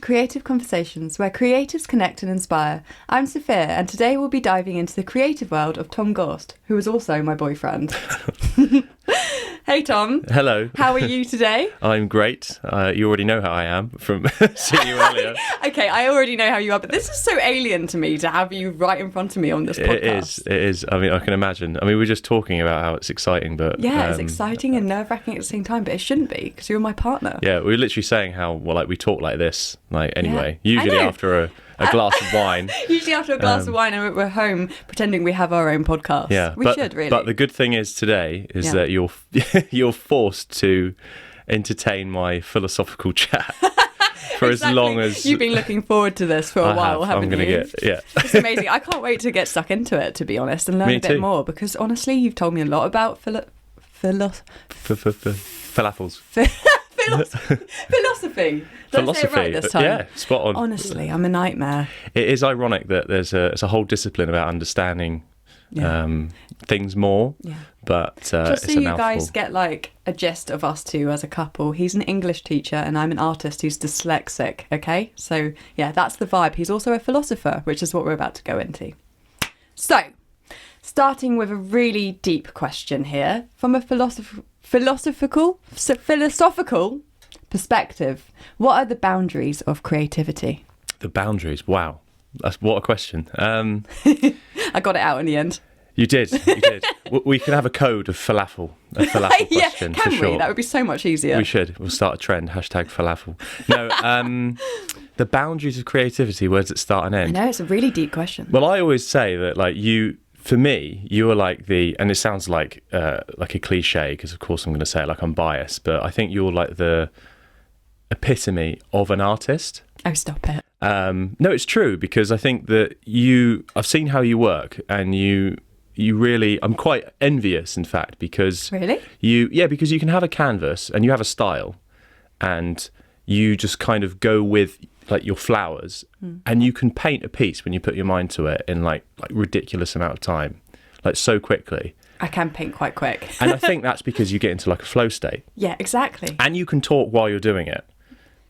Creative Conversations, where creatives connect and inspire. I'm Sophia, and today we'll be diving into the creative world of Tom Gorst, who is also my boyfriend. Hey Tom. Hello. How are you today? I'm great. You already know how I am from seeing you earlier. Okay, I already know how you are, but this is so alien to me to have you right in front of me on this podcast. It is. I mean, I can imagine. I mean, we're just talking about how it's exciting, but... Yeah, it's exciting and nerve-wracking at the same time, but it shouldn't be, because you're my partner. Yeah, we were literally saying how, well, like, we talk like this, like, anyway. Yeah. Usually after a glass of wine. Usually after a glass of wine, and we're home pretending we have our own podcast. Yeah, we should, really. But the good thing is today is that you're forced to entertain my philosophical chat for exactly. as long as... You've been looking forward to this for a while, haven't you? It's amazing. I can't wait to get stuck into it, to be honest, and learn a bit more, because honestly, you've told me a lot about falafels. Philosophy. Did I say it right this time? Yeah, spot on. Honestly, I'm a nightmare. It is ironic that there's a whole discipline about understanding things more, but just it's so a you mouthful. guys get like a gist of us two as a couple. He's an English teacher and I'm an artist who's dyslexic. Okay, so yeah, that's the vibe. He's also a philosopher, which is what we're about to go into. So, starting with a really deep question here from a philosophical perspective, what are the boundaries of creativity? The boundaries, wow, what a question. I got it out in the end. You did. We can have a code of falafel question can for sure. we? That would be so much easier. We should. We'll start a trend, #falafel. No, the boundaries of creativity, where does it start and end? I know, it's a really deep question. Well, I always say that, like, for me, you are like and it sounds like a cliche, because of course I'm going to say it like I'm biased, but I think you're like the epitome of an artist. Oh, stop it. No, it's true, because I think that I've seen how you work, and you really, I'm quite envious, in fact, because Really? Because you can have a canvas and you have a style, and you just kind of go with like your flowers, and you can paint a piece when you put your mind to it in like ridiculous amount of time, like so quickly. I can paint quite quick. And I think that's because you get into like a flow state. Yeah, exactly. And you can talk while you're doing it.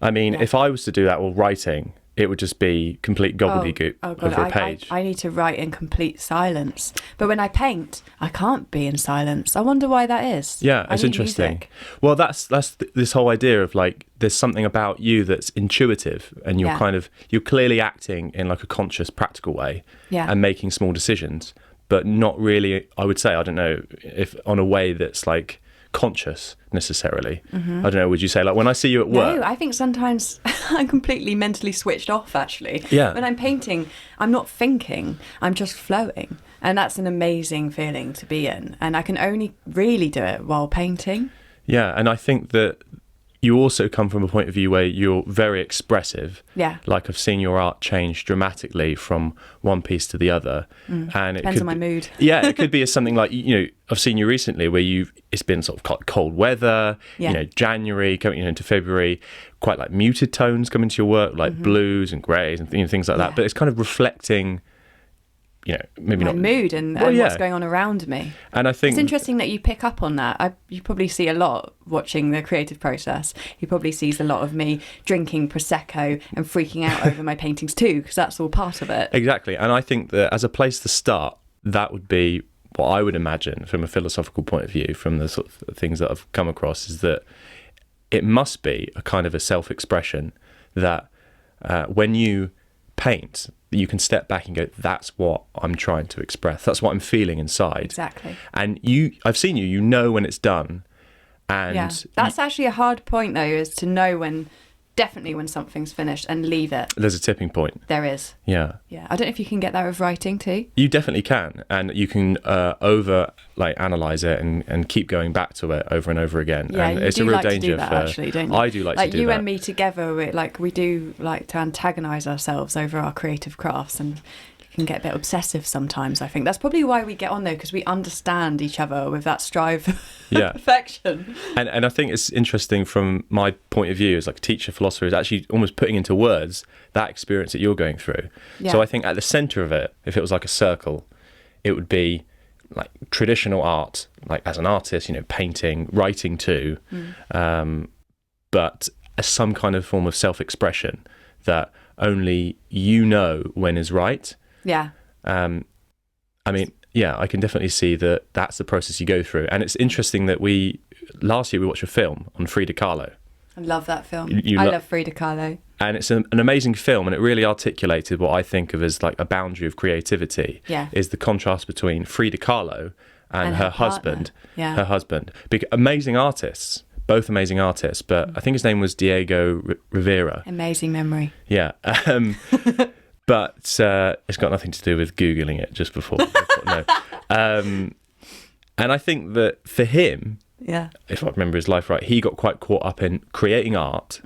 I mean, if I was to do that while writing, it would just be complete gobbledygook over a page. I need to write in complete silence. But when I paint, I can't be in silence. I wonder why that is. Yeah, it's interesting. Music. Well, that's this whole idea of like, there's something about you that's intuitive, and you're clearly acting in like a conscious, practical way, and making small decisions, but not really, I would say, I don't know if on a way that's like conscious necessarily. I don't know, would you say, like when I see you at work? No, I think sometimes I'm completely mentally switched off, actually. Yeah. When I'm painting, I'm not thinking, I'm just flowing, and that's an amazing feeling to be in, and I can only really do it while painting. Yeah, and I think that you also come from a point of view where you're very expressive. Yeah. Like, I've seen your art change dramatically from one piece to the other. And it Depends on my mood. Yeah, it could be something like, I've seen you recently where it's been sort of cold weather, January, coming into February, quite like muted tones come into your work, like blues and greys and things like that. But it's kind of reflecting, maybe my not mood and what's going on around me. And I think it's interesting that you pick up on that. You probably see a lot watching the creative process. You probably sees a lot of me drinking Prosecco and freaking out over my paintings too, because that's all part of it. Exactly. And I think that as a place to start, that would be what I would imagine from a philosophical point of view, from the sort of things that I've come across, is that it must be a kind of a self-expression that when you paint, you can step back and go, that's what I'm trying to express. That's what I'm feeling inside. Exactly. And I've seen you when it's done. And that's actually a hard point, though, is to know definitely when something's finished and leave it. There's a tipping point. There is. Yeah. Yeah. I don't know if you can get that with writing too. You definitely can. And you can analyze it and keep going back to it over and over again. Yeah, and you it's do a real like danger to do that, actually, don't you? I do like to do that. Like you and me together, we do like to antagonise ourselves over our creative crafts, and can get a bit obsessive sometimes. I think that's probably why we get on there, because we understand each other with that strive for perfection. And I think it's interesting from my point of view as like a teacher philosopher, is actually almost putting into words that experience that you're going through. So I think at the centre of it, if it was like a circle, it would be like traditional art, like as an artist, painting, writing too, but as some kind of form of self-expression that only you know when is right. Yeah. I mean, yeah, I can definitely see that that's the process you go through. And it's interesting that last year we watched a film on Frida Kahlo. I love that film. You I love Frida Kahlo. And it's an amazing film, and it really articulated what I think of as like a boundary of creativity. Yeah. Is the contrast between Frida Kahlo and her husband. Yeah. Her husband. Amazing artists, both amazing artists, but I think his name was Diego Rivera. Amazing memory. Yeah. But it's got nothing to do with Googling it just before. No. And I think that for him, yeah, if I remember his life right, he got quite caught up in creating art,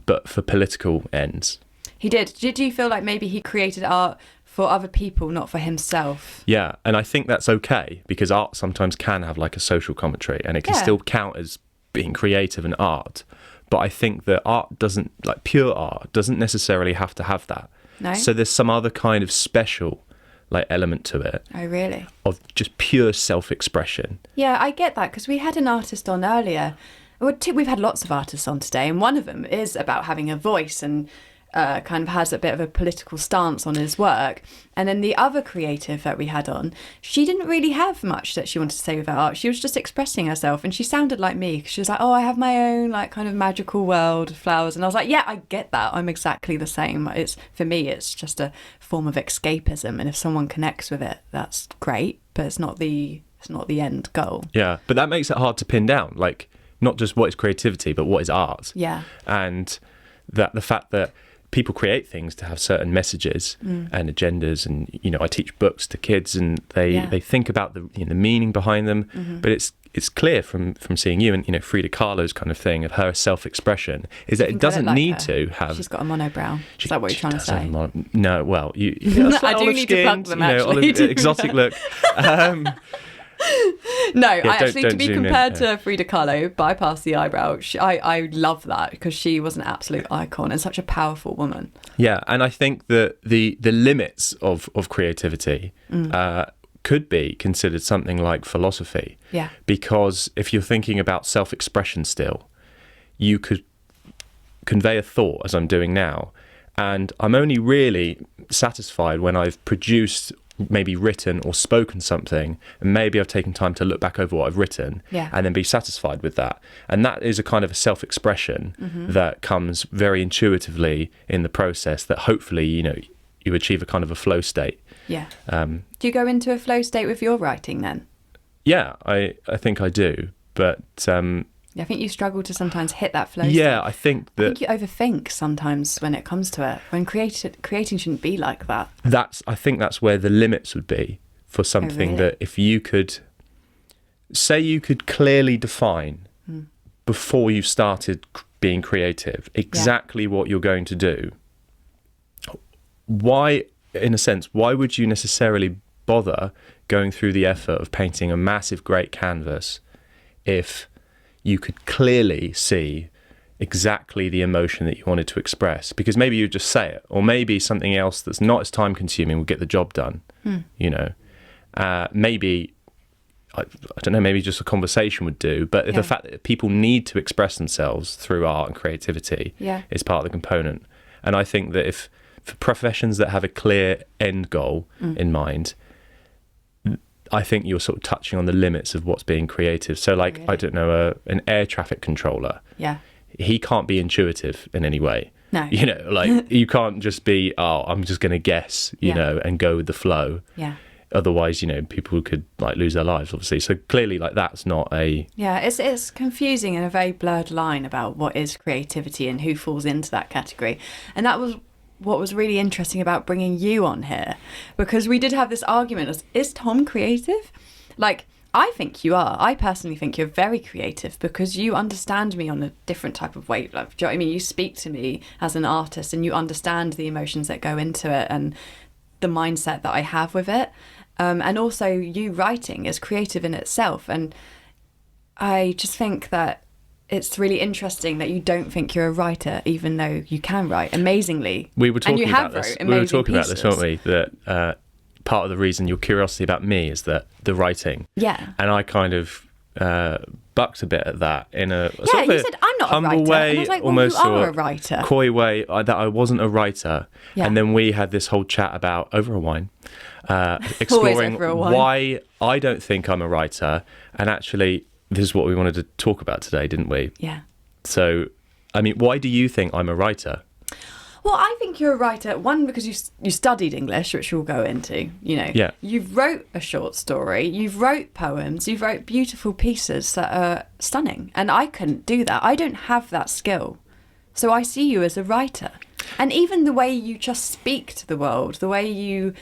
but for political ends. He did. Did you feel like maybe he created art for other people, not for himself? Yeah, and I think that's okay, because art sometimes can have like a social commentary, and it can still count as being creative and art. But I think that art doesn't, like pure art, doesn't necessarily have to have that. No? So there's some other kind of special like element to it. Oh, really? Of just pure self-expression. Yeah, I get that, because we had an artist on earlier. We've had lots of artists on today, and one of them is about having a voice and kind of has a bit of a political stance on his work. And then the other creative that we had on, she didn't really have much that she wanted to say with her art. She was just expressing herself, and she sounded like me, because she was like, oh, I have my own like kind of magical world of flowers. And I was like, yeah, I get that. I'm exactly the same. For me, it's just a form of escapism, and if someone connects with it, that's great, but it's not the end goal. Yeah, but that makes it hard to pin down, like not just what is creativity, but what is art. Yeah. And that the fact that people create things to have certain messages and agendas, and I teach books to kids, and they think about the meaning behind them. But it's clear from seeing you and Frida Kahlo's kind of thing of her self-expression is that it doesn't need to have. She's got a monobrow. Is that what you're trying to say? No, well, I do need to plug them, actually. Exotic look. No, actually, to be compared to Frida Kahlo, bypass the eyebrow. I love that, because she was an absolute icon and such a powerful woman. Yeah, and I think that the limits of creativity could be considered something like philosophy. Yeah. Because if you're thinking about self-expression still, you could convey a thought, as I'm doing now, and I'm only really satisfied when I've produced, maybe written or spoken something, and maybe I've taken time to look back over what I've written and then be satisfied with that. And that is a kind of a self-expression that comes very intuitively in the process, that hopefully you achieve a kind of a flow state. Yeah. Do you go into a flow state with your writing then? Yeah, I think I do, but I think you struggle to sometimes hit that flow yeah state. I think you overthink sometimes when it comes to it, when creating shouldn't be like that. I think that's where the limits would be for something. That if you could say, you could clearly define before you started being creative exactly what you're going to do, why would you necessarily bother going through the effort of painting a massive great canvas if you could clearly see exactly the emotion that you wanted to express? Because maybe you'd just say it, or maybe something else that's not as time consuming will get the job done. Maybe I don't know, maybe just a conversation would do, but the fact that people need to express themselves through art and creativity is part of the component. And I think that if for professions that have a clear end goal in mind, I think you're sort of touching on the limits of what's being creative. So like, really? I don't know, an air traffic controller. Yeah. He can't be intuitive in any way. No. You can't just be, I'm just going to guess, and go with the flow. Yeah. Otherwise, people could like lose their lives, obviously. So clearly like that's not a... Yeah, it's confusing and a very blurred line about what is creativity and who falls into that category. And that was what was really interesting about bringing you on here, because we did have this argument, is Tom creative? Like, I think you are. I personally think you're very creative, because you understand me on a different type of wavelength. Do you know what I mean? You speak to me as an artist, and you understand the emotions that go into it and the mindset that I have with it. And also you writing is creative in itself. And I just think that it's really interesting that you don't think you're a writer, even though you can write amazingly. We were talking about this, weren't we? That part of the reason your curiosity about me is that the writing. Yeah. And I kind of bucked a bit at that in a Yeah, sort of you a said, I'm not a humble writer. way, And I was like, well, almost you are sort a of writer. coy way, that I wasn't a writer. Yeah. And then we had this whole chat about, over a wine, exploring over a wine. why I don't think I'm a writer. And actually, this is what we wanted to talk about today, didn't we? Yeah. So, I mean, why do you think I'm a writer? Well, I think you're a writer, one, because you studied English, which we'll go into, you know. Yeah. You've wrote a short story, you've wrote poems, you've wrote beautiful pieces that are stunning. And I couldn't do that. I don't have that skill. So I see you as a writer. And even the way you just speak to the world, the way you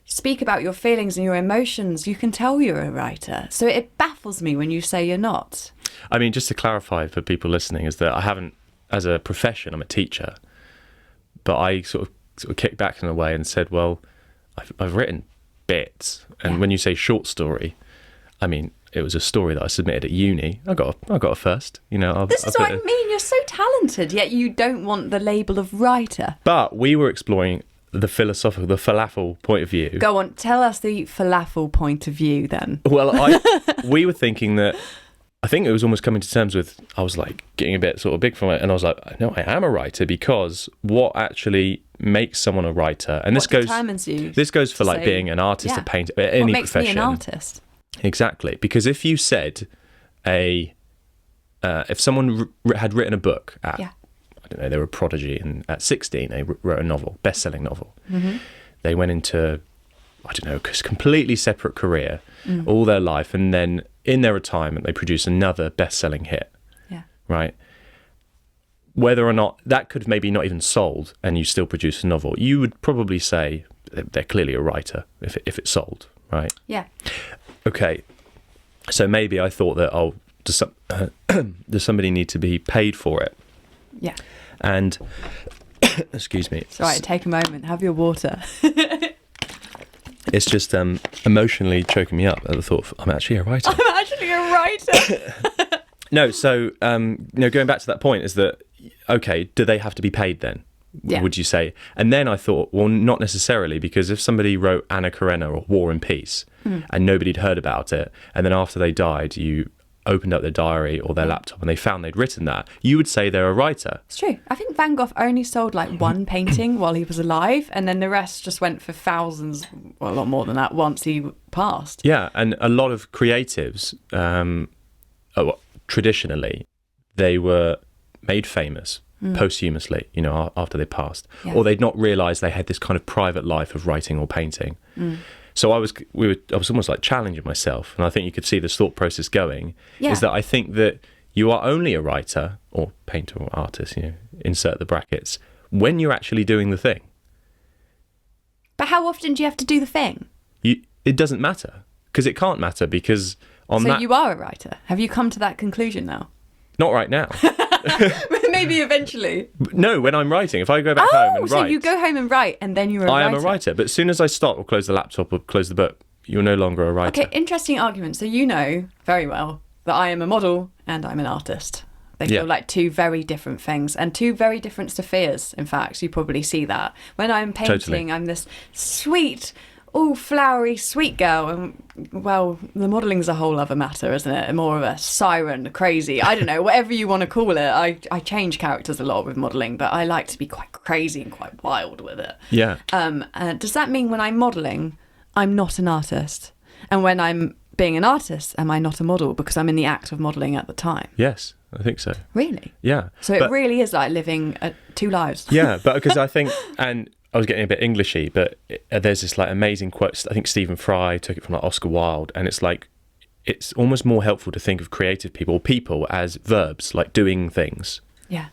speak about your feelings and your emotions, you can tell you're a writer. So it baffles me when you say you're not. I mean, just to clarify for people listening, is that I haven't, as a profession, I'm a teacher. But I sort of kicked back in a way and said, well, I've written bits. And when you say short story, I mean, it was a story that I submitted at uni. I got a first. You know, This is what I mean. You're so talented, yet you don't want the label of writer. But we were exploring the philosophical, the falafel point of view. Go on, tell us the falafel point of view then. Well, we were thinking that, I think it was almost coming to terms with, I was like getting a bit sort of big from it, and I was like, no, I am a writer, because what actually makes someone a writer, and What determines you? This goes for like say, being an artist, yeah. a painter, any What makes profession. me an artist? Exactly, because if you said if someone had written a book at, Yeah. I don't know, they were a prodigy, and at 16 they wrote a novel, best-selling novel. Mm-hmm. They went into, I don't know, a completely separate career all their life, and then in their retirement they produce another best-selling hit. Yeah. Right? Whether or not that could have maybe not even sold, and you still produce a novel, you would probably say they're clearly a writer if it sold, right? Yeah. Okay, so maybe I thought that, does somebody need to be paid for it? Yeah. And excuse me, It's all right, take a moment, have your water. it's just emotionally choking me up at the thought of, I'm actually a writer. I'm actually a writer. No, so going back to that point, is that, okay, do they have to be paid then? Yeah. Would you say? And then I thought, well, not necessarily, because if somebody wrote Anna Karenina or War and Peace and nobody'd heard about it, and then after they died, you opened up their diary or their laptop and they found they'd written that, you would say they're a writer. It's true. I think Van Gogh only sold like one painting while he was alive, and then the rest just went for thousands, well, a lot more than that, once he passed. Yeah, and a lot of creatives, traditionally, they were made famous posthumously, after they passed, or they'd not realised they had this kind of private life of writing or painting. So I was almost like challenging myself, and I think you could see this thought process going. Yeah. Is that I think that you are only a writer or painter or artist, insert the brackets, when you're actually doing the thing. But how often do you have to do the thing? It doesn't matter, because it can't matter, because So you are a writer. Have you come to that conclusion now? Not right now. Maybe eventually. No, when I'm writing, if I go back home and so write, you go home and write, and then you're a writer. I am a writer. But as soon as I stop or close the laptop or close the book, you're no longer a writer. Okay, interesting argument. So you know very well that I am a model and I'm an artist. They feel like two very different things, and two very different Sophias, in fact. You probably see that. When I'm painting, Totally. I'm this sweet, all flowery, sweet girl. And, well, the modelling's a whole other matter, isn't it? More of a siren, crazy. I don't know, whatever you want to call it. I change characters a lot with modelling, but I like to be quite crazy and quite wild with it. Yeah. Does that mean when I'm modelling, I'm not an artist? And when I'm being an artist, am I not a model because I'm in the act of modelling at the time? Yes, I think so. Really? Yeah. So it really is like living two lives. Yeah, but because I think, and I was getting a bit Englishy, but there's this like amazing quote. I think Stephen Fry took it from like Oscar Wilde, and it's like, it's almost more helpful to think of creative people as verbs, like doing things. Yeah.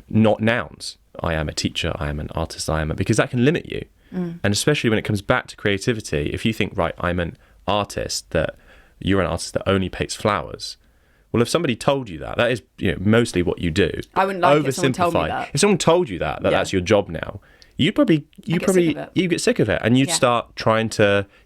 Not nouns. I am a teacher, I am an artist, because that can limit you. And especially when it comes back to creativity, if you think, right, I'm an artist, that you're an artist that only paints flowers. Well, if somebody told you that is mostly what you do. I wouldn't like it if someone told me that. If someone told you that that's your job now, you'd get sick of it, and you'd start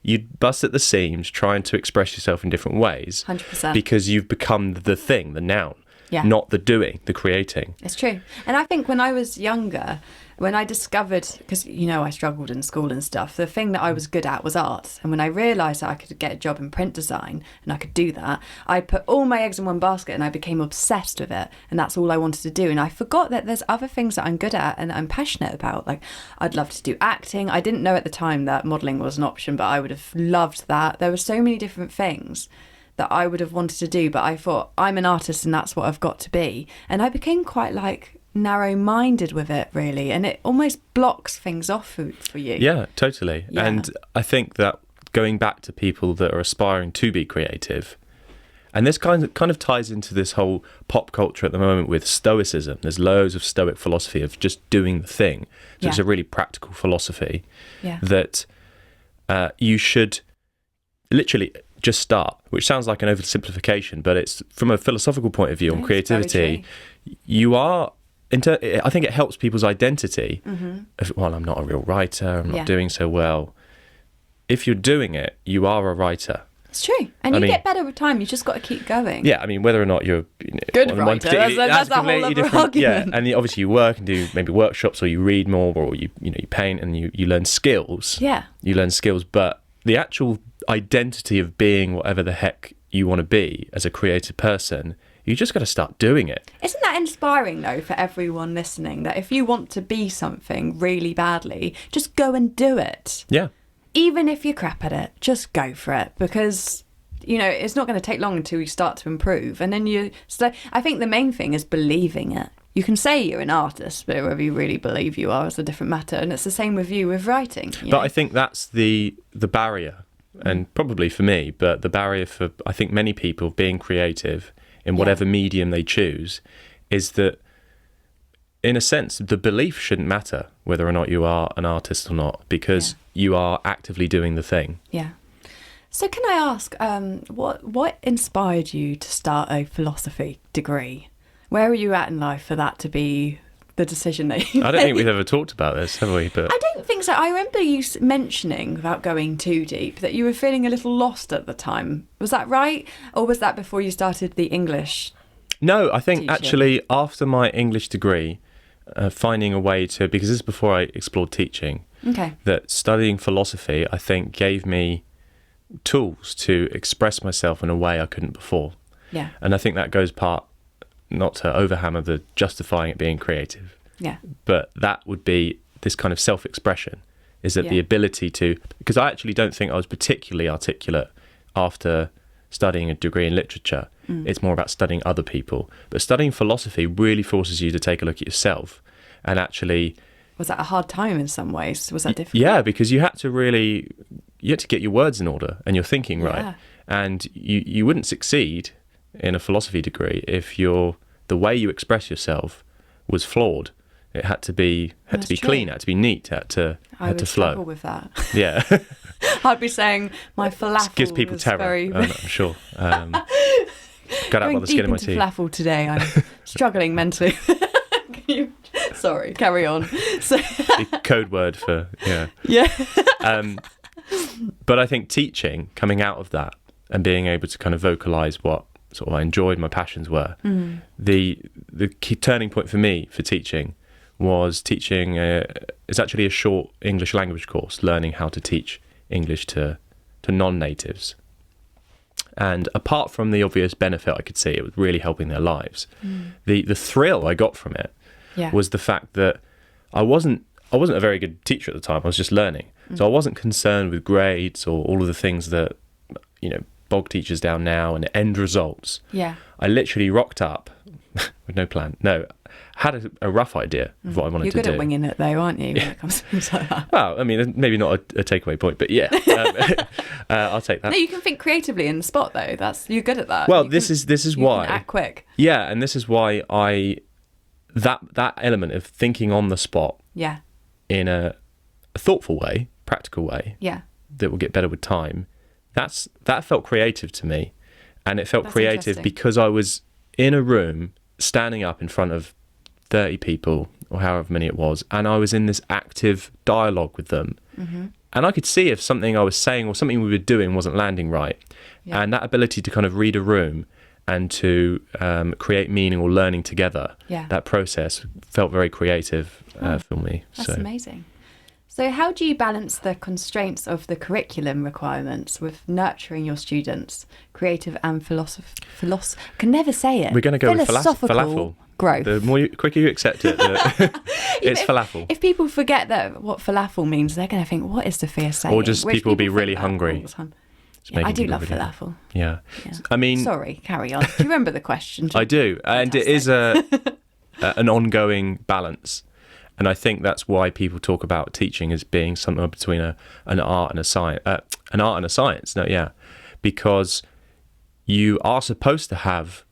you'd bust at the seams, trying to express yourself in different ways. 100%. Because you've become the thing, the noun, Yeah. not the doing, the creating. It's true. And I think when I was younger, when I discovered, because I struggled in school and stuff, the thing that I was good at was art. And when I realised that I could get a job in print design and I could do that, I put all my eggs in one basket and I became obsessed with it. And that's all I wanted to do. And I forgot that there's other things that I'm good at and that I'm passionate about. Like, I'd love to do acting. I didn't know at the time that modelling was an option, but I would have loved that. There were so many different things that I would have wanted to do, but I thought, I'm an artist and that's what I've got to be. And I became quite narrow-minded with it, really, and it almost blocks things off for you. Yeah, totally. Yeah. And I think that going back to people that are aspiring to be creative, and this kind of ties into this whole pop culture at the moment with stoicism. There's loads of stoic philosophy of just doing the thing. So it's a really practical philosophy that you should literally just start, which sounds like an oversimplification, but it's from a philosophical point of view on creativity. You are, I think it helps people's identity. Well, I'm not a real writer, I'm not doing so well. If you're doing it, you are a writer. It's true. And you get better with time. You just got to keep going. Yeah, I mean, whether or not you're good writer, that's a whole other argument. Yeah, and obviously you work and do maybe workshops, or you read more, or you paint and you learn skills. Yeah. You learn skills, but the actual identity of being whatever the heck you want to be as a creative person, you just got to start doing it. Isn't that inspiring, though, for everyone listening, that if you want to be something really badly, just go and do it? Yeah. Even if you're crap at it, just go for it, because it's not going to take long until you start to improve. And then I think the main thing is believing it. You can say you're an artist, but whether you really believe you are is a different matter. And it's the same with you with writing. But I think that's the barrier, and probably for me, but the barrier for, I think, many people being creative in whatever medium they choose is that, in a sense, the belief shouldn't matter whether or not you are an artist or not, because you are actively doing the thing. Yeah. So can I ask, what inspired you to start a philosophy degree? Where are you at in life for that to be the decision that you I don't think we've ever talked about this, have we? But I don't think so. I remember you mentioning, without going too deep, that you were feeling a little lost at the time. Was that right? Or was that before you started the English? No, I think teaching? Actually after my English degree, finding a way to, because this is before I explored teaching, that studying philosophy, I think, gave me tools to express myself in a way I couldn't before. Yeah. And I think that goes part, not to overhammer the justifying it being creative, but that would be this kind of self-expression, is that the ability to, because I actually don't think I was particularly articulate after studying a degree in literature. It's more about studying other people. But studying philosophy really forces you to take a look at yourself and actually... Was that a hard time in some ways? Was that difficult? Yeah, because you had to get your words in order and your thinking right. And you wouldn't succeed in a philosophy degree if the way you express yourself was flawed. It had to be clean, it had to be neat, it had to flow. I would struggle with that. Yeah. I'd be saying my falafel gives people terror, very... I'm sure. Got out by the skin of my teeth. Falafel today, I'm struggling mentally. Sorry, carry on. So... The code word for, but I think teaching, coming out of that and being able to kind of vocalise what sort of I enjoyed, my passions were, the key turning point for me for teaching was teaching, it's actually a short English language course, learning how to teach English to non-natives. And apart from the obvious benefit I could see, it was really helping their lives. The thrill I got from it was the fact that I wasn't a very good teacher at the time. I was just learning. So I wasn't concerned with grades or all of the things that, bog teachers down now and end results. Yeah. I literally rocked up with no plan. No, had a rough idea of what I wanted to do. You're good at winging it though, aren't you, when it comes to things like that? Well, I mean, maybe not a takeaway point, but yeah, I'll take that. No, you can think creatively in the spot though. You're good at that. Well, this is why. You can act quick. Yeah, and this is why that element of thinking on the spot. Yeah. In a thoughtful way, practical way. Yeah. That will get better with time. That felt creative to me, and it felt creative because I was in a room standing up in front of 30 people or however many it was, and I was in this active dialogue with them, and I could see if something I was saying or something we were doing wasn't landing right, and that ability to kind of read a room and to create meaning or learning together. Yeah. That process felt very creative for me. That's amazing. So how do you balance the constraints of the curriculum requirements with nurturing your students' creative and can never say it. We're going to go with philosophical falafel. Growth. The quicker you accept it, it's falafel. If people forget that what falafel means, they're going to think, what is Sophia saying? Or just people be really hungry. Yeah, I do love falafel. Yeah. I mean... Sorry, carry on. Do you remember the question? I do. And it is an ongoing balance. And I think that's why people talk about teaching as being somewhere between an art and a science. Because you are supposed to have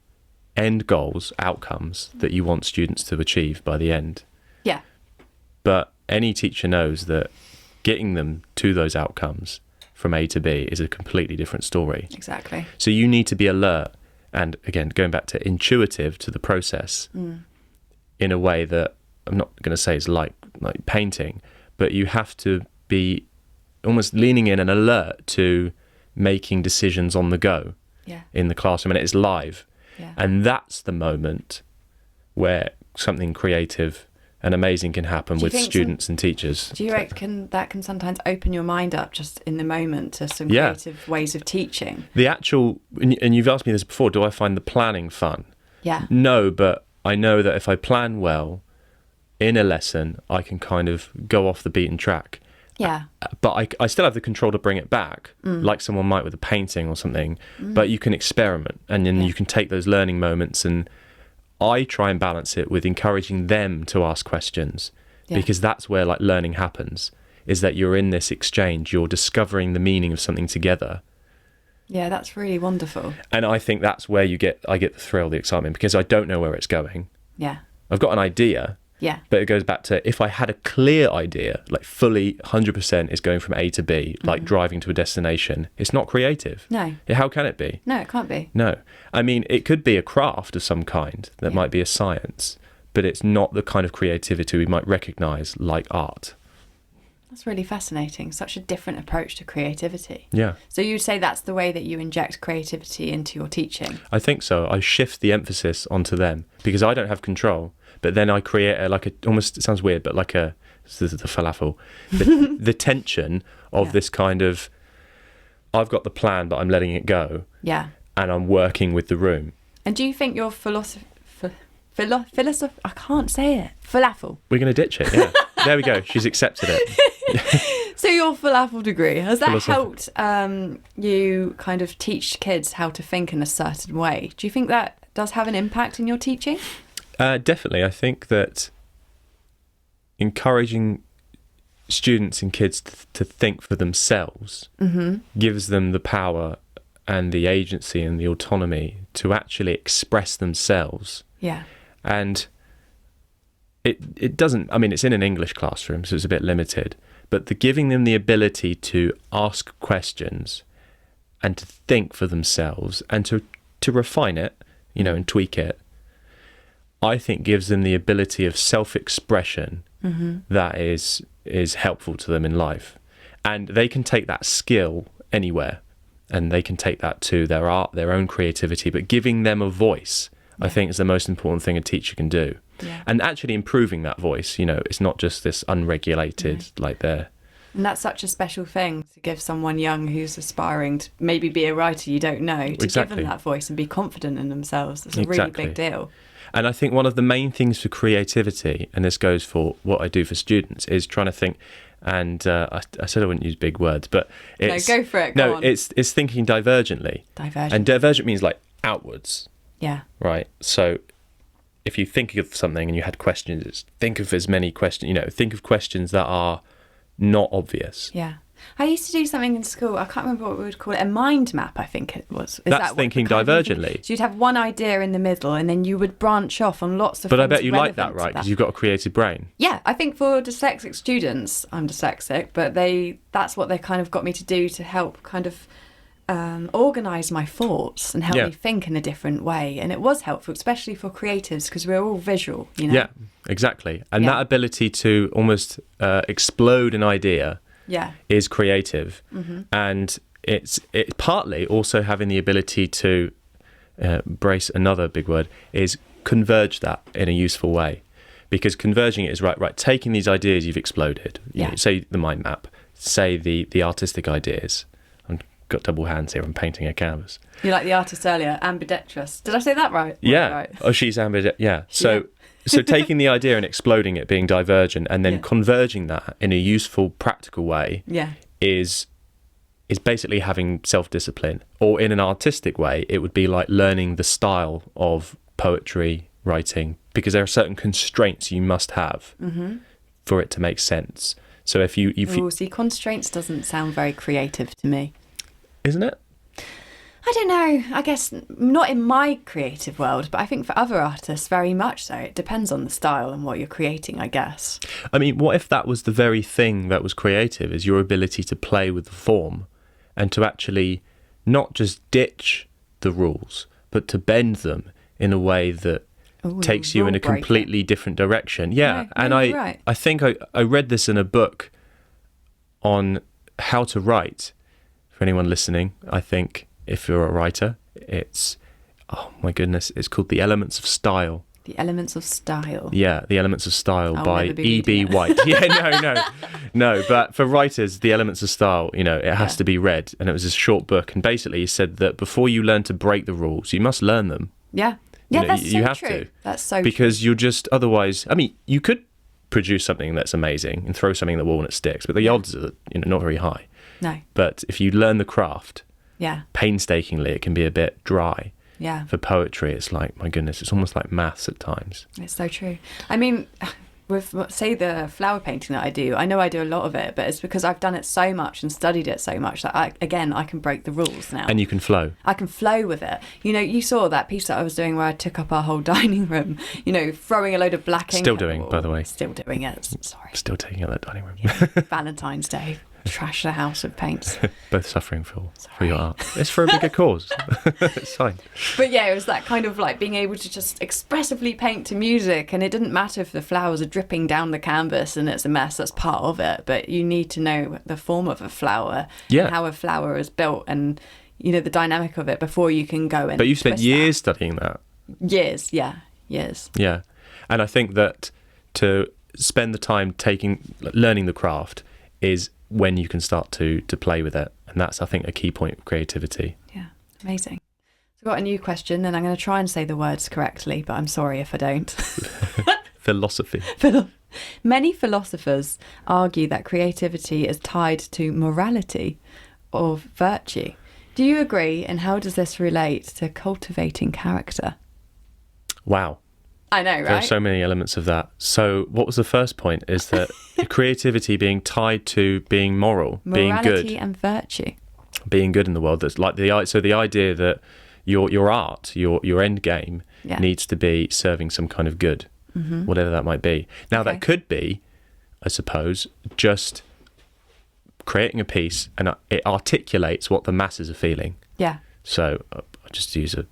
end goals, outcomes that you want students to achieve by the end. Yeah. But any teacher knows that getting them to those outcomes from A to B is a completely different story. Exactly. So you need to be alert and, again, going back to intuitive to the process in a way that I'm not going to say is like painting, but you have to be almost leaning in and alert to making decisions on the go in the classroom, and it's live. Yeah. And that's the moment where something creative and amazing can happen with students and teachers. Do you reckon that can sometimes open your mind up just in the moment to some creative ways of teaching? The actual, and you've asked me this before, do I find the planning fun? Yeah. No, but I know that if I plan well in a lesson, I can kind of go off the beaten track. Yeah. But I still have the control to bring it back, like someone might with a painting or something. But you can experiment, and then you can take those learning moments, and I try and balance it with encouraging them to ask questions, because that's where like learning happens, is that you're in this exchange, you're discovering the meaning of something together. Yeah, that's really wonderful. And I think that's where I get the thrill, the excitement, because I don't know where it's going. Yeah. I've got an idea. Yeah. But it goes back to, if I had a clear idea, like fully 100% is going from A to B, like driving to a destination, it's not creative. No. How can it be? No, it can't be. No. I mean, it could be a craft of some kind that might be a science, but it's not the kind of creativity we might recognise like art. That's really fascinating. Such a different approach to creativity. Yeah. So you'd say that's the way that you inject creativity into your teaching? I think so. I shift the emphasis onto them because I don't have control. But then I create almost, it sounds weird, but like the falafel, the tension of this kind of, I've got the plan, but I'm letting it go. Yeah. And I'm working with the room. And do you think your philosophy, I can't say it, falafel. We're going to ditch it, yeah. There we go. She's accepted it. So your falafel degree, has that helped you kind of teach kids how to think in a certain way? Do you think that does have an impact in your teaching? Definitely. I think that encouraging students and kids to think for themselves gives them the power and the agency and the autonomy to actually express themselves. Yeah. And it doesn't, I mean, it's in an English classroom, so it's a bit limited, but giving them the ability to ask questions and to think for themselves and to refine it, and tweak it, I think gives them the ability of self-expression that is helpful to them in life. And they can take that skill anywhere, and they can take that to their art, their own creativity, but giving them a voice, I think, is the most important thing a teacher can do. Yeah. And actually improving that voice, it's not just this unregulated, like there. And that's such a special thing to give someone young who's aspiring to maybe be a writer you don't know, to give them that voice and be confident in themselves. It's a really big deal. And I think one of the main things for creativity, and this goes for what I do for students, is trying to think, and I said I wouldn't use big words, but it's... No, go for it, go on. It's thinking divergently. Divergent. And divergent means like outwards. Yeah. Right? So if you think of something and you had questions, think of as many questions, think of questions that are not obvious. Yeah. I used to do something in school, I can't remember what we would call it, a mind map, I think it was. That's thinking divergently. So you'd have one idea in the middle and then you would branch off on lots of things. But I bet you like that, right? Because you've got a creative brain. Yeah, I think for dyslexic students, I'm dyslexic, but that's what they kind of got me to do to help kind of organise my thoughts and help me think in a different way. And it was helpful, especially for creatives, because we're all visual, Yeah, exactly. And that ability to almost explode an idea is creative. And it's partly also having the ability to brace another big word, is converge that in a useful way. Because converging it is right, taking these ideas you've exploded, say the mind map, say the artistic ideas. I've got double hands here, I'm painting a canvas. You like the artist earlier, ambidextrous. Did I say that right? Yeah. Right. Oh, she's ambidextrous. Yeah. So taking the idea and exploding it, being divergent, and then converging that in a useful, practical way is basically having self-discipline. Or in an artistic way, it would be like learning the style of poetry, writing, because there are certain constraints you must have for it to make sense. So if you see, constraints doesn't sound very creative to me. Isn't it? I don't know. I guess not in my creative world, but I think for other artists, very much so. It depends on the style and what you're creating, I guess. I mean, what if that was the very thing that was creative, is your ability to play with the form and to actually not just ditch the rules, but to bend them in a way that takes you in a completely different direction. Yeah, and I think I read this in a book on how to write. For anyone listening, I think if you're a writer, it's, oh my goodness, it's called The Elements of Style. The Elements of Style. Yeah, The Elements of Style by E.B. White. No, but for writers, The Elements of Style, it has to be read. And it was a short book. And basically he said that before you learn to break the rules, you must learn them. Yeah. Yeah, that's so true. That's so true. Because you're just, otherwise, I mean, you could produce something that's amazing and throw something at the wall and it sticks, but the odds are, not very high. No. But if you learn the craft, yeah, painstakingly, it can be a bit dry. Yeah. For poetry, it's like, my goodness, it's almost like maths at times. It's so true. I mean, with, say, the flower painting that I do a lot of it, but it's because I've done it so much and studied it so much that I can break the rules now. And you can flow. I can flow with it. You saw that piece that I was doing where I took up our whole dining room, throwing a load of black ink. Still doing, by the way. Still doing it. Sorry. Still taking out that dining room. Yeah. Valentine's Day. Trash the house with paints. Both suffering for your art. It's for a bigger cause. It's fine. But yeah, it was that kind of like being able to just expressively paint to music, and it didn't matter if the flowers are dripping down the canvas and it's a mess. That's part of it. But you need to know the form of a flower, and how a flower is built, and the dynamic of it before you can go in. But you spent years studying that. Years. Yeah. And I think that to spend the time learning the craft is when you can start to play with it. And that's, I think, a key point of creativity. Yeah, amazing. So I've got a new question, and I'm going to try and say the words correctly, but I'm sorry if I don't. Philosophy. Many philosophers argue that creativity is tied to morality or virtue. Do you agree, and how does this relate to cultivating character? Wow. I know, right? There are so many elements of that. So what was the first point? Is that creativity being tied to being moral, being good. Morality and virtue. Being good in the world. That's like the idea that your art, your end game needs to be serving some kind of good, whatever that might be. Now that could be, I suppose, just creating a piece and it articulates what the masses are feeling. Yeah. So I'll just use a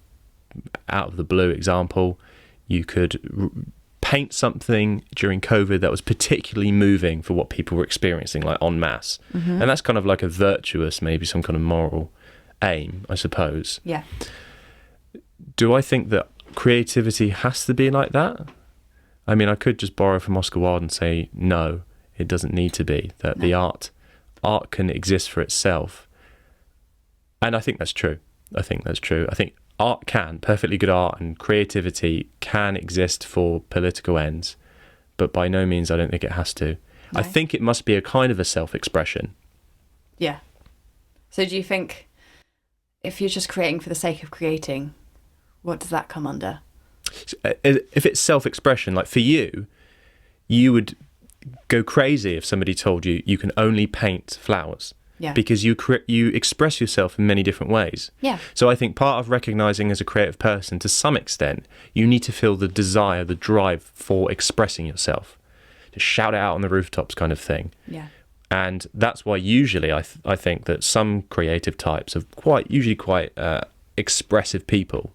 out of the blue example. You could paint something during COVID that was particularly moving for what people were experiencing, like en masse. And that's kind of like a virtuous, maybe some kind of moral aim, I suppose. Yeah. Do I think that creativity has to be like that? I mean, I could just borrow from Oscar Wilde and say, no, it doesn't need to be. That the art can exist for itself. And I think that's true. I think art can, perfectly good art and creativity can exist for political ends, but by no means I don't think it has to. No. I think it must be a kind of a self-expression. Yeah. So do you think if you're just creating for the sake of creating, what does that come under? If it's self-expression, like for you, you would go crazy if somebody told you you can only paint flowers. Yeah. Because you express yourself in many different ways. Yeah. So I think part of recognising as a creative person, to some extent, you need to feel the desire, the drive for expressing yourself. To shout it out on the rooftops kind of thing. Yeah. And that's why usually I think that some creative types are usually quite expressive people.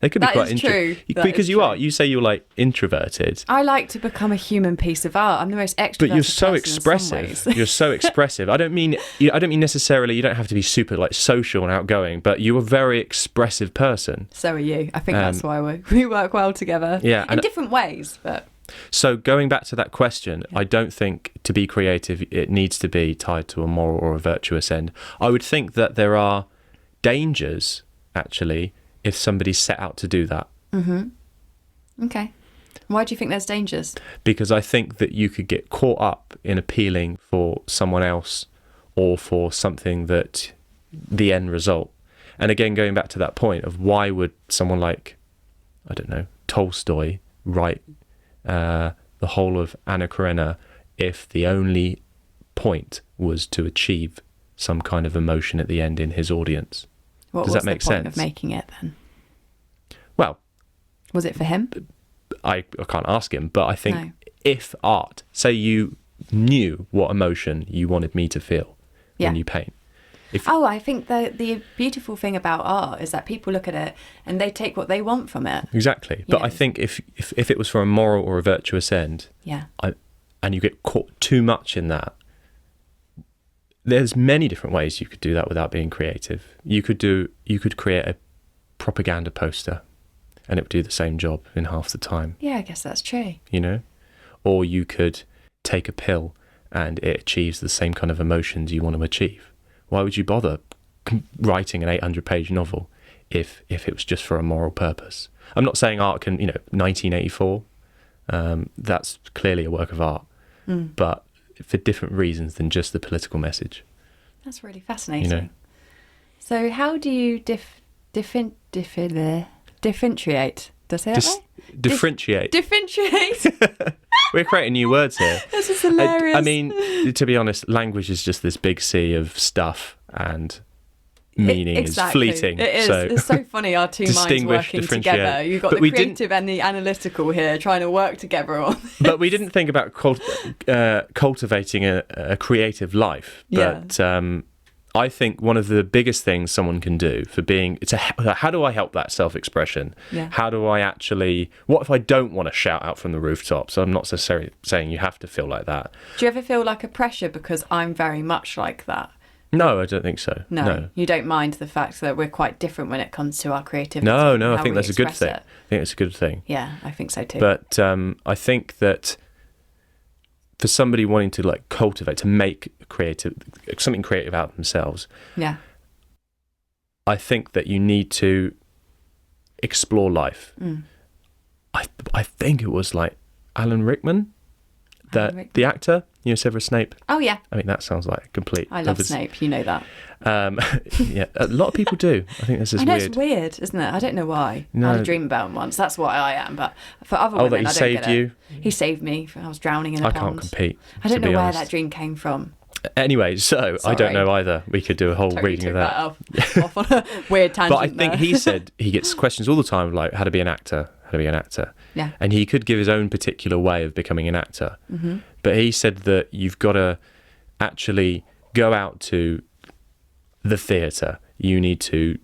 They could be That quite is true. That because is you true. are. You say you're like introverted, I like to become a human piece of art. I'm the most extroverted but you're so person in some expressive. ways. You're so expressive. I don't mean necessarily. You don't have to be super like social and outgoing, but you're a very expressive person. So are you. I think that's why we work well together. Yeah, in different ways, but. So going back to that question, I don't think to be creative it needs to be tied to a moral or a virtuous end. I would think that there are dangers, actually, if somebody's set out to do that. Mm-hmm. Okay. Why do you think there's dangers? Because I think that you could get caught up in appealing for someone else or for something that the end result. And again, going back to that point of why would someone like, I don't know, Tolstoy write the whole of Anna Karenina if the only point was to achieve some kind of emotion at the end in his audience? What Does was that make the point sense? of making it then? Well, was it for him? I can't ask him, but I think No. if art, say you knew what emotion you wanted me to feel when you paint. I think the beautiful thing about art is that people look at it and they take what they want from it. Exactly. But I think if it was for a moral or a virtuous end, and you get caught too much in that, there's many different ways you could do that without being creative. You could create a propaganda poster and it would do the same job in half the time. Yeah, I guess that's true. You know? Or you could take a pill and it achieves the same kind of emotions you want to achieve. Why would you bother writing an 800-page novel if it was just for a moral purpose? I'm not saying art can, 1984, that's clearly a work of art, but for different reasons than just the political message. That's really fascinating. So how do you differentiate? Did I say that right? Differentiate. Differentiate. We're creating new words here. This is hilarious. I mean, to be honest, language is just this big sea of stuff and meaning is fleeting. It is. So it's so funny, our two minds working together. You've got the creative and the analytical here trying to work together on this. But we didn't think about cultivating a creative life. But I think one of the biggest things someone can do for being, how do I help that self-expression? Yeah. How do I actually, what if I don't want to shout out from the rooftops? I'm not necessarily saying you have to feel like that. Do you ever feel like a pressure because I'm very much like that? No, I don't think so. No. You don't mind the fact that we're quite different when it comes to our creativity. No, I think that's a good thing. I think it's a good thing. Yeah, I think so too. But I think that for somebody wanting to like cultivate, to make something creative out of themselves, I think that you need to explore life. I think it was like Alan Rickman, the actor, Severus Snape. Oh yeah. I mean, that sounds like a complete. I love Snape. You know that. Yeah, a lot of people do. I think this is weird. I know it's weird, isn't it? I don't know why. No. I had a dream about him once. That's what I am. But for other women, that he I don't saved get it. you. He saved me. I was drowning in a I pond. can't compete. I don't know where that dream came from. Anyway, so I don't know either. We could do a whole Totally reading of took that. Off on a weird tangent. But I think he said he gets questions all the time, like how to be an actor, Yeah. And he could give his own particular way of becoming an actor. Mm-hmm. But he said that you've got to actually go out to the theatre. You need to,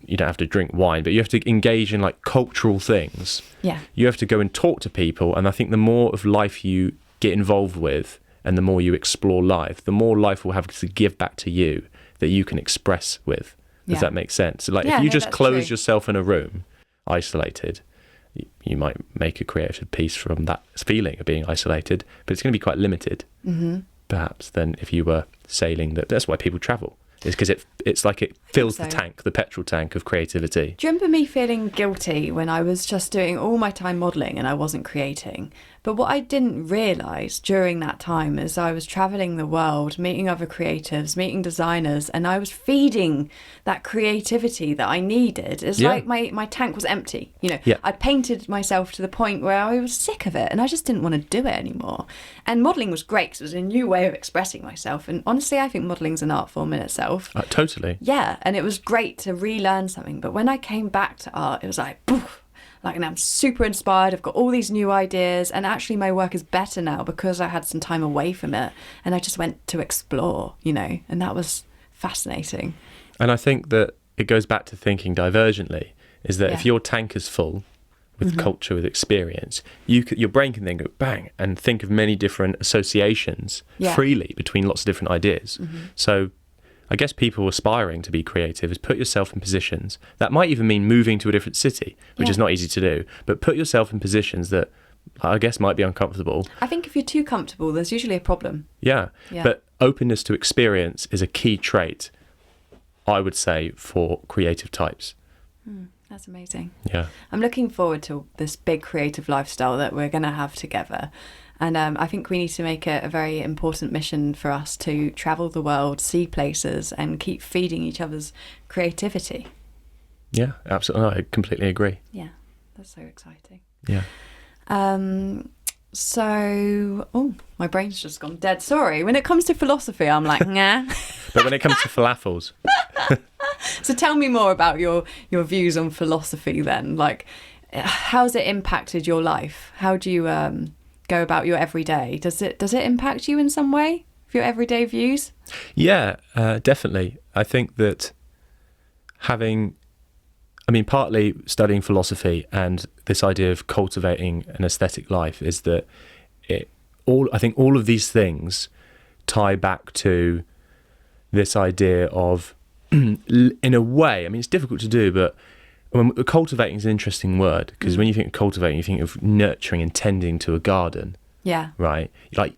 you don't have to drink wine, but you have to engage in like cultural things. Yeah. You have to go and talk to people. And I think the more of life you get involved with and the more you explore life, the more life will have to give back to you that you can express with. Does that make sense? Like if you just close yourself in a room, isolated, you might make a creative piece from that feeling of being isolated, but it's going to be quite limited, perhaps, than if you were sailing. That's why people travel. Is because it's like it fills the petrol tank of creativity. Do you remember me feeling guilty when I was just doing all my time modelling and I wasn't creating? But what I didn't realise during that time is I was travelling the world, meeting other creatives, meeting designers, and I was feeding that creativity that I needed. It's like my tank was empty. I'd painted myself to the point where I was sick of it and I just didn't want to do it anymore. And modelling was great because it was a new way of expressing myself. And honestly, I think modelling's an art form in itself. Totally. Yeah, and it was great to relearn something. But when I came back to art, it was like, poof. And I'm super inspired. I've got all these new ideas, and actually my work is better now because I had some time away from it, and I just went to explore, and that was fascinating. And I think that it goes back to thinking divergently, is that Yeah. if your tank is full with culture, with experience, your brain can then go bang and think of many different associations freely between lots of different ideas. So I guess people aspiring to be creative is put yourself in positions that might even mean moving to a different city, which is not easy to do, but put yourself in positions that I guess might be uncomfortable. I think if you're too comfortable, there's usually a problem. Yeah. But openness to experience is a key trait, I would say, for creative types. That's amazing. Yeah. I'm looking forward to this big creative lifestyle that we're going to have together. And I think we need to make it a very important mission for us to travel the world, see places, and keep feeding each other's creativity. Yeah, absolutely. I completely agree. Yeah, that's so exciting. Yeah. My brain's just gone dead. Sorry. When it comes to philosophy, I'm like, nah. But when it comes to falafels... So tell me more about your views on philosophy then. Like, how's it impacted your life? How do you go about your everyday? Does it impact you in some way, your everyday views? Yeah, definitely. I think that partly studying philosophy and this idea of cultivating an aesthetic life is that I think all of these things tie back to this idea of, in a way, I mean, it's difficult to do, but cultivating is an interesting word, because when you think of cultivating, you think of nurturing and tending to a garden. Yeah. Right? Like,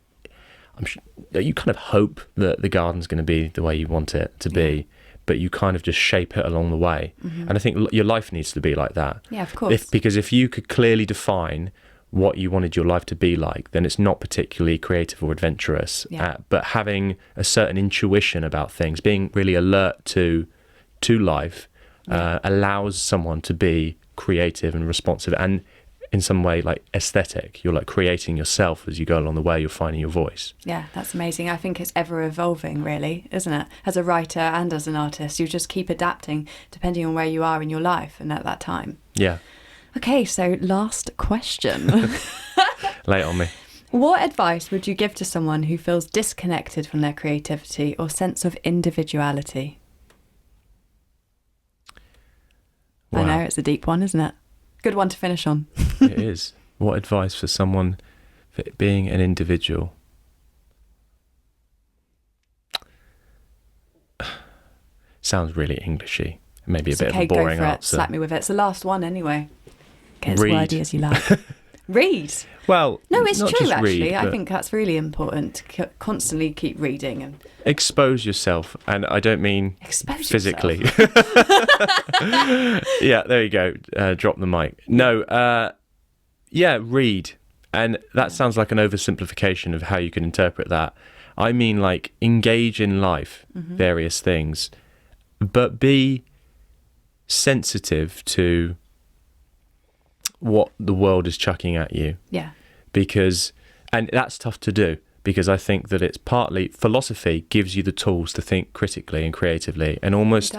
I'm sure, you kind of hope that the garden's going to be the way you want it to be, but you kind of just shape it along the way. And I think your life needs to be like that. Yeah, of course. Because if you could clearly define what you wanted your life to be like, then it's not particularly creative or adventurous. But having a certain intuition about things, being really alert to life, allows someone to be creative and responsive, and in some way like aesthetic. You're like creating yourself as you go along the way. You're finding your voice. Yeah, that's amazing. I think it's ever evolving, really, isn't it? As a writer and as an artist, you just keep adapting depending on where you are in your life and at that time. Yeah. Okay, so last question. Lay it on me. What advice would you give to someone who feels disconnected from their creativity or sense of individuality? Wow. I know, it's a deep one, isn't it? Good one to finish on. It is. What advice for someone for being an individual? Sounds really Englishy. Maybe It's a bit of a boring answer. Slap me with it. It's the last one anyway. Get as wordy as you like. Read. Well, no, it's not true, just actually. read, I think that's really important to constantly keep reading. And expose yourself. And I don't mean physically. Yeah, there you go. Drop the mic. No, read. And that sounds like an oversimplification of how you can interpret that. I mean, like, engage in life, various things, but be sensitive to what the world is chucking at you. Yeah. And that's tough to do, because I think that it's partly philosophy gives you the tools to think critically and creatively, and almost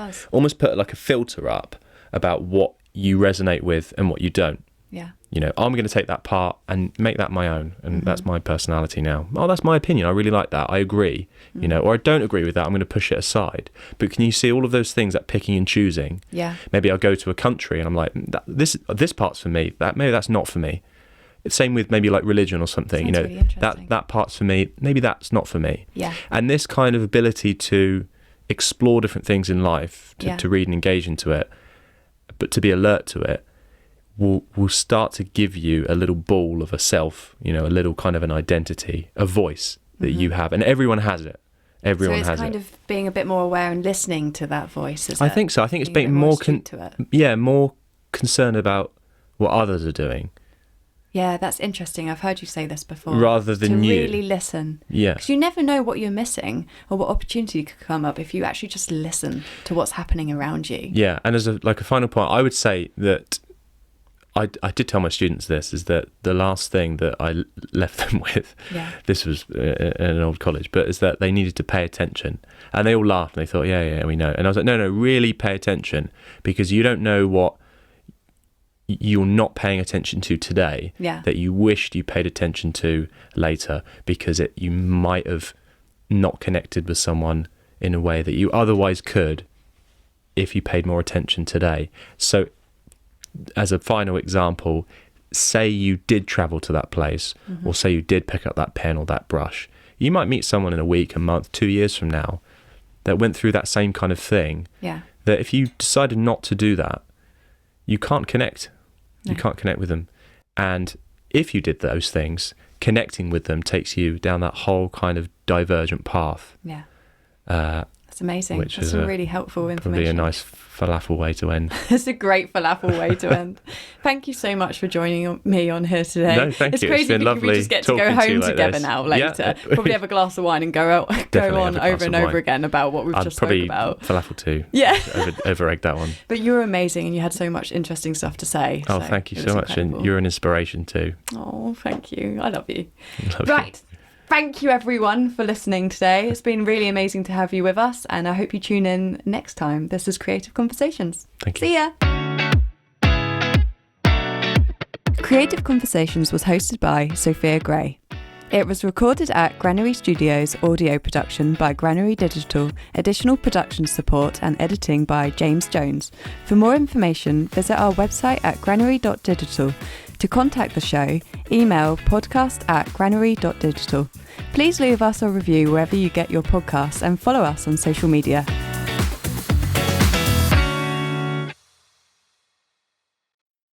put like a filter up about what you resonate with and what you don't. Yeah. You know, I'm going to take that part and make that my own, and that's my personality now. Oh, that's my opinion. I really like that. I agree. You know, or I don't agree with that. I'm going to push it aside. But can you see all of those things, that picking and choosing? Yeah. Maybe I'll go to a country and I'm like, this part's for me. Maybe that's not for me. It's same with maybe like religion or something. You know, really that part's for me. Maybe that's not for me. Yeah. And this kind of ability to explore different things in life, to read and engage into it, but to be alert to it, will start to give you a little ball of a self, you know, a little kind of an identity, a voice that you have, and everyone has it. Everyone has it. So it's kind of being a bit more aware and listening to that voice, is it? I think so. I think it's being more more concerned about what others are doing. Yeah, that's interesting. I've heard you say this before. Rather than you. To really listen. Yeah. Because you never know what you're missing or what opportunity could come up if you actually just listen to what's happening around you. Yeah, and as a final point, I would say that I did tell my students this, is that the last thing that I left them with, this was in an old college, but is that they needed to pay attention. And they all laughed and they thought, yeah, we know. And I was like, no, really pay attention, because you don't know what you're not paying attention to today that you wished you paid attention to later, because you might have not connected with someone in a way that you otherwise could if you paid more attention today. So as a final example, say you did travel to that place, or say you did pick up that pen or that brush, you might meet someone in a week, a month, 2 years from now that went through that same kind of thing. Yeah. That if you decided not to do that, you can't connect. No. You can't connect with them. And if you did those things, connecting with them takes you down that whole kind of divergent path. Yeah. That's amazing. Which That's is some really helpful information. Probably a nice falafel way to end. It's a great falafel way to end. Thank you so much for joining me on here today. No, thank it's you. Crazy It's been because we lovely just get to go talking to you home like together this. now later. Yeah. Probably have a glass of wine and go on Definitely over and over again about what we've just spoke probably about. Falafel too. Yeah. Over egg that one. But you were amazing and you had so much interesting stuff to say. Oh, so thank you it so was much. incredible. And you're an inspiration too. Oh, thank you. I love you. Love you. Right. Thank you, everyone, for listening today. It's been really amazing to have you with us, and I hope you tune in next time. This is Creative Conversations. Thank you. See ya. Creative Conversations was hosted by Sophia Gray. It was recorded at Granary Studios, audio production by Granary Digital, additional production support and editing by James Jones. For more information, visit our website at granary.digital. To contact the show, email podcast@granary.digital. Please leave us a review wherever you get your podcasts and follow us on social media.